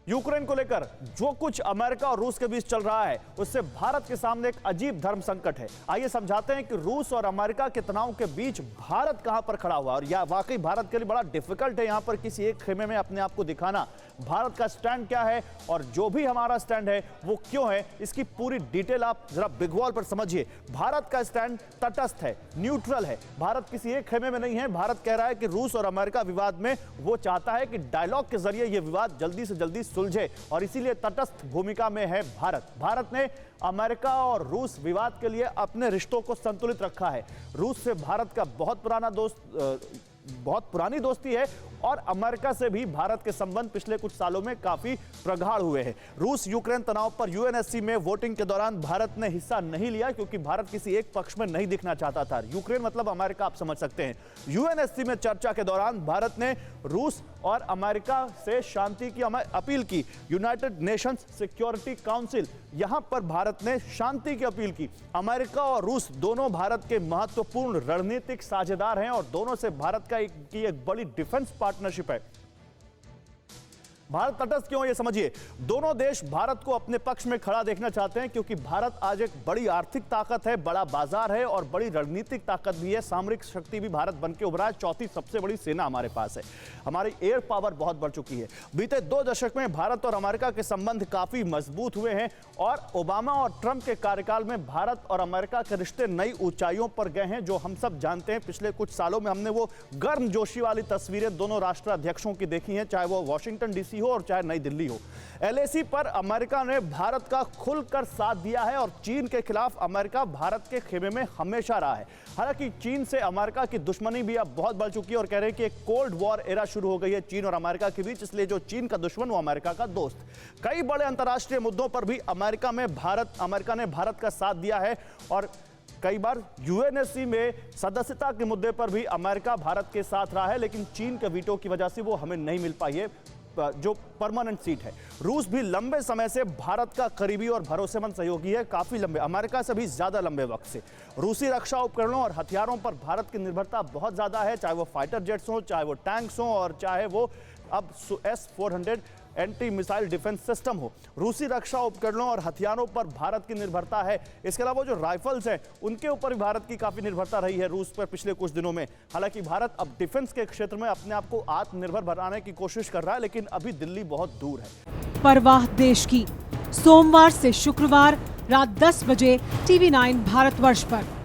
Ukraine को लेकर जो कुछ अमेरिका और रूस के बीच चल रहा है उससे भारत के सामने एक अजीब धर्म संकट है। आइए समझाते हैं कि रूस और अमेरिका के तनाव के बीच भारत कहां पर खड़ा हुआ और यह वाकई भारत के लिए बड़ा डिफिकल्ट है यहां पर किसी एक खेमे में अपने आप को दिखाना। भारत का स्टैंड क्या है और जो भी हमारा स्टैंड है वो क्यों है, इसकी पूरी डिटेल आप जरा बिग वॉल पर समझिए। भारत का स्टैंड तटस्थ है, न्यूट्रल है। भारत किसी एक खेमे में नहीं है। भारत कह रहा है कि रूस और अमेरिका विवाद में वो चाहता है कि डायलॉग के जरिए यह विवाद जल्दी से जल्दी सुलझे और इसीलिए तटस्थ भूमिका में है भारत। भारत ने अमेरिका और रूस विवाद के लिए अपने रिश्तों को संतुलित रखा है। रूस से भारत का बहुत पुरानी दोस्ती है और अमेरिका से भी भारत के संबंध पिछले कुछ सालों में काफी प्रगाढ़ हुए हैं। रूस यूक्रेन तनाव पर यूएनएससी में वोटिंग के दौरान भारत ने हिस्सा नहीं लिया क्योंकि भारत किसी एक पक्ष में नहीं दिखना चाहता था। यूक्रेन मतलब अमेरिका, आप समझ सकते हैं। यूएनएससी में चर्चा के दौरान भारत ने रूस और अमेरिका से शांति की अपील की। यूनाइटेड नेशंस सिक्योरिटी काउंसिल, यहां पर भारत ने शांति की अपील की। अमेरिका और रूस दोनों भारत के महत्वपूर्ण रणनीतिक साझेदार हैं और दोनों से भारत का एक बड़ी डिफेंस पार्टनरशिप है। भारत तटस्थ क्यों है ये समझिए। दोनों देश भारत को अपने पक्ष में खड़ा देखना चाहते हैं क्योंकि भारत आज एक बड़ी आर्थिक ताकत है, बड़ा बाजार है और बड़ी रणनीतिक ताकत भी है। सामरिक शक्ति भी भारत बनके उभरा है। चौथी सबसे बड़ी सेना हमारे पास है। हमारी एयर पावर बहुत बढ़ चुकी है। बीते 2 दशक में भारत और अमेरिका के संबंध काफी मजबूत हुए हैं और ओबामा और ट्रंप के कार्यकाल में भारत और अमेरिका के रिश्ते नई ऊंचाइयों पर गए हैं, जो हम सब जानते हैं। पिछले कुछ सालों में हमने वो गर्मजोशी वाली तस्वीरें दोनों राष्ट्राध्यक्षों की देखी हैं, चाहे वो वॉशिंगटन डीसी हो और चाहे नई दिल्ली हो। एलएसी पर अमेरिका ने भारत का खुलकर साथ दिया है और चीन के खिलाफ अमेरिका भारत के खेमे में हमेशा रहा है। हालांकि चीन से अमेरिका की दुश्मनी भी अब बहुत बढ़ चुकी है और कह रहे हैं कि एक कोल्ड वॉर एरा शुरू हो गई है चीन और अमेरिका के बीच, इसलिए जो चीन का दुश्मन वो अमेरिका का दोस्त। कई बड़े अंतर्राष्ट्रीय मुद्दों पर भी अमेरिका ने भारत का साथ दिया है और कई बार यूएनएससी में सदस्यता के मुद्दे पर भी अमेरिका भारत के साथ रहा है, लेकिन चीन के वीटो की वजह से वो हमें नहीं मिल पाई है जो परमानेंट सीट है। रूस भी लंबे समय से भारत का करीबी और भरोसेमंद सहयोगी है, काफी लंबे, अमेरिका से भी ज्यादा लंबे वक्त से। रूसी रक्षा उपकरणों और हथियारों पर भारत की निर्भरता बहुत ज्यादा है, चाहे वो फाइटर जेट्स हो, चाहे वो टैंक्स हो और चाहे वो अब S-400 anti missile defence system हो। रूसी रक्षा उपकरणों और हथियारों पर भारत की निर्भरता है। इसके अलावा जो राइफल्स हैं उनके ऊपर भी भारत की काफी निर्भरता रही है रूस पर पिछले कुछ दिनों में। हालांकि भारत अब डिफेंस के क्षेत्र में अपने आप को आत्मनिर्भर बनाने की कोशिश कर रहा है, लेकिन अभी दिल्ली बहुत दूर है। परवाह देश की, सोमवार से शुक्रवार रात 10 बजे TV9 भारतवर्ष पर।